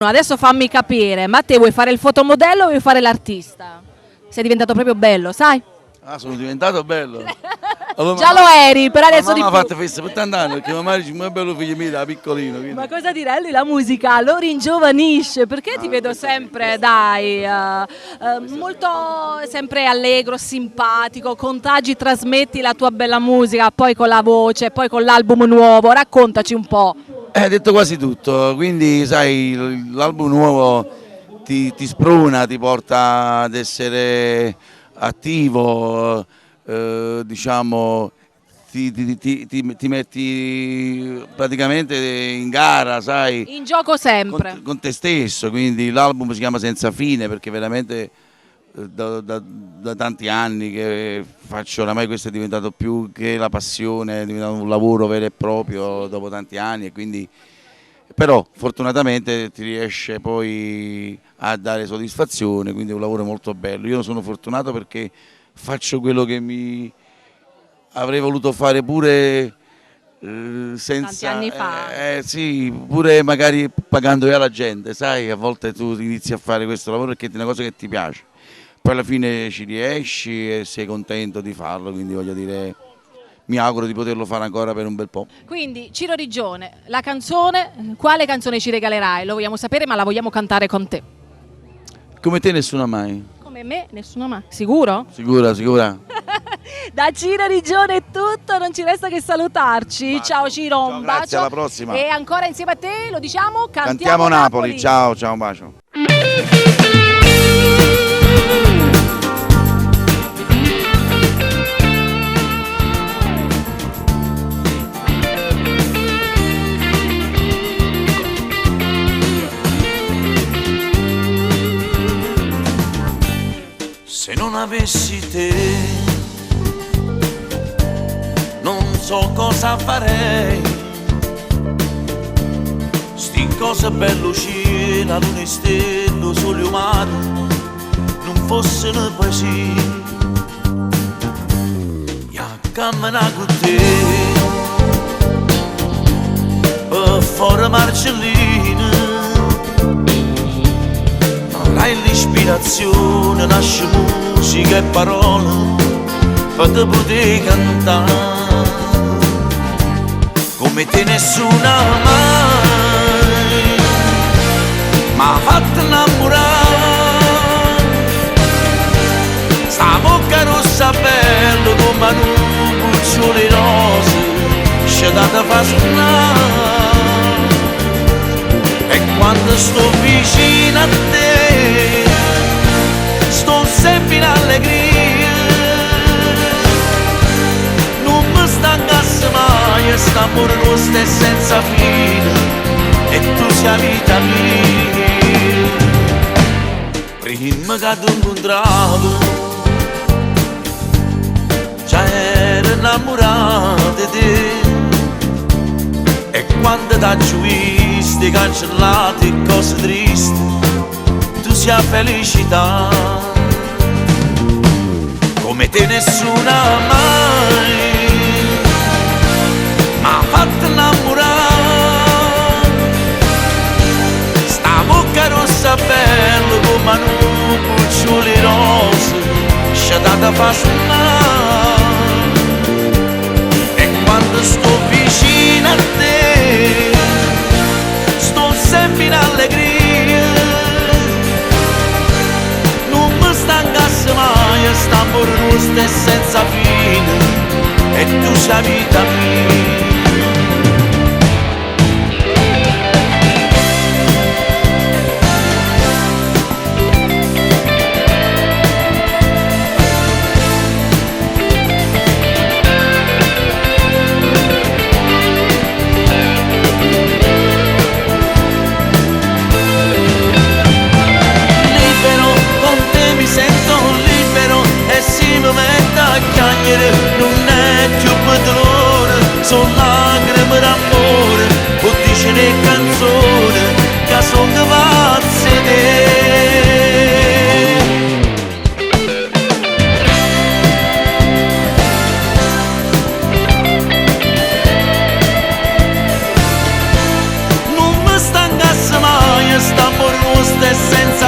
Adesso fammi capire, ma te vuoi fare il fotomodello o vuoi fare l'artista? Sei diventato proprio bello, sai? Ah, sono diventato bello. Già lo eri, però adesso di più. più. Ma ha fatto festa per tanti anni, perché mamma dice, è bello figlio mio da piccolino. Quindi. Ma cosa dirà lui la musica? Lo ringiovanisce, perché ti vedo sempre, dai, molto sempre allegro, simpatico, contagi, trasmetti la tua bella musica, poi con la voce, poi con l'album nuovo, raccontaci un po'. Hai detto quasi tutto, quindi sai, l'album nuovo ti sprona, ti porta ad essere attivo, diciamo, ti metti praticamente in gara, sai? In gioco sempre. Con te stesso, quindi l'album si chiama Senza Fine perché veramente da tanti anni che faccio, oramai questo è diventato più che la passione, è diventato un lavoro vero e proprio dopo tanti anni e quindi però fortunatamente ti riesce poi a dare soddisfazione, quindi è un lavoro molto bello. Io sono fortunato perché faccio quello che mi avrei voluto fare pure senza, tanti anni fa. Sì, pure magari pagando alla gente, sai, a volte tu inizi a fare questo lavoro perché è una cosa che ti piace. Poi alla fine ci riesci e sei contento di farlo, quindi voglio dire, mi auguro di poterlo fare ancora per un bel po'. Quindi Ciro Rigione, la canzone, quale canzone ci regalerai? Lo vogliamo sapere ma la vogliamo cantare con te. Come te nessuno mai. Come me nessuno mai. Sicuro? Sicura, sicura. Da Ciro Rigione è tutto, non ci resta che salutarci. Bacio. Ciao Ciro, Ciao, un grazie, bacio. alla prossima. E ancora insieme a te lo diciamo, Cantiamo Napoli. Ciao, ciao, un bacio. Se non avessi te, non so cosa farei. Sti cose belle lucine, ad un stelle sole umane, non fossero poesie. Io cammino con te, per fuori Marcellina. Hai l'ispirazione, nasce musica e parole per te poter cantare come te nessuna mai m'ha fatto innamorare. Sta bocca rossa bella come un cucciolo rose scelata fa suonare. E quando sto vicino a te, sto sempre in allegria. Non mi stancasse mai, st'amore nostro è senza fine, e tu sei la vita mia. Prima che ti incontravo, già ero innamorato di te. E quando t'ho visto cancellate cose tristi, tu sei la felicità. Come te nessuna mai m'ha fatto innamorare. Sta bocca rossa bella come un cucciolo rose scelata fa suonare. E quando sto vicino a te, sto sempre in allegria. Non mi stancasse mai, st'amore nostro è senza fine, e tu sei la vita mia. Non è più per dolore, sono e senza